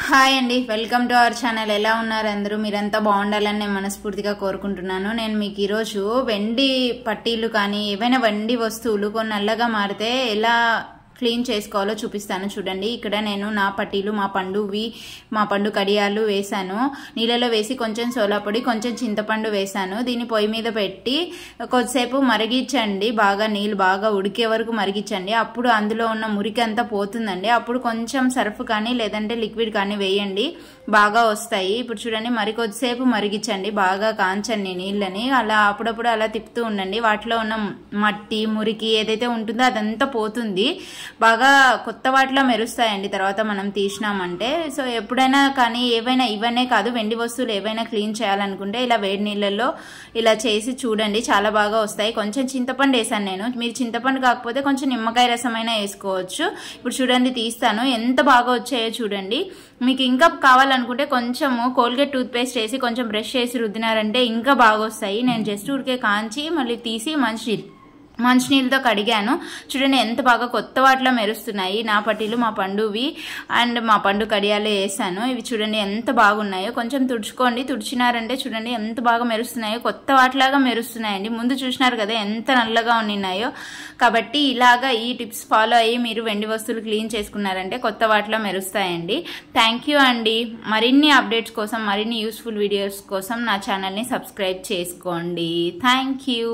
Hi అండి, welcome to our channel. ఎలా ఉన్నారు అందరూ? మీరంతా బాగుండాలని నేను మనస్ఫూర్తిగా కోరుకుంటున్నాను. నేను మీకు ఈరోజు వెండి పట్టీలు కానీ ఏవైనా వెండి వస్తువులు కొన్ని నల్లగా మారితే ఎలా క్లీన్ చేసుకోవాలో చూపిస్తాను. చూడండి, ఇక్కడ నేను నా పట్టీలు మా పండు కడియాలు వేసాను. నీళ్ళలో వేసి కొంచెం సోలా పొడి, కొంచెం చింతపండు వేసాను. దీన్ని పొయ్యి మీద పెట్టి కొద్దిసేపు మరిగించండి. బాగా నీళ్ళు బాగా ఉడికే వరకు మరిగించండి. అప్పుడు అందులో ఉన్న మురికి అంతా పోతుందండి. అప్పుడు కొంచెం సర్ఫ్ కానీ లేదంటే లిక్విడ్ కానీ వేయండి, బాగా వస్తాయి. ఇప్పుడు చూడండి, మరి కొద్దిసేపు మరిగించండి, బాగా కాంచండి నీళ్ళని. అలా అప్పుడప్పుడు అలా తిప్పుతూ ఉండండి. వాటిలో ఉన్న మట్టి మురికి ఏదైతే ఉంటుందో అదంతా పోతుంది. బాగా కొత్త వాటిలో మెరుస్తాయండి తర్వాత మనం తీసినామంటే. సో ఎప్పుడైనా కానీ ఏవైనా ఇవన్నీ కాదు, వెండి వస్తువులు ఏవైనా క్లీన్ చేయాలనుకుంటే ఇలా వేడి నీళ్ళల్లో ఇలా చేసి చూడండి, చాలా బాగా వస్తాయి. కొంచెం చింతపండు వేసాను నేను. మీరు చింతపండు కాకపోతే కొంచెం నిమ్మకాయ రసమైనా వేసుకోవచ్చు. ఇప్పుడు చూడండి, తీస్తాను, ఎంత బాగా వచ్చాయో చూడండి. మీకు ఇంకా కావాలనుకుంటే కొంచెము కోల్గేట్ టూత్పేస్ట్ వేసి కొంచెం బ్రష్ చేసి రుద్దినారంటే ఇంకా బాగా వస్తాయి. నేను జస్ట్ ఊరికే కాంచి మళ్ళీ తీసి మంచినీళ్ళతో కడిగాను. చూడండి ఎంత బాగా కొత్త వాటిలో మెరుస్తున్నాయి. నా పట్టీలు మా పండువి అండ్ మా పండు కడియాలు వేసాను. ఇవి చూడండి ఎంత బాగున్నాయో. కొంచెం తుడుచుకోండి, తుడిచినారంటే చూడండి ఎంత బాగా మెరుస్తున్నాయో, కొత్త వాటిలాగా మెరుస్తున్నాయండి. ముందు చూసినారు కదా ఎంత నల్లగా ఉన్నాయో. కాబట్టి ఇలాగా ఈ టిప్స్ ఫాలో అయ్యి మీరు వెండి వస్తువులు క్లీన్ చేసుకున్నారంటే కొత్త వాటిలో మెరుస్తాయండి. థ్యాంక్ యూ అండి. మరిన్ని అప్డేట్స్ కోసం, మరిన్ని యూస్ఫుల్ వీడియోస్ కోసం నా ఛానల్ని సబ్స్క్రైబ్ చేసుకోండి. Thank you.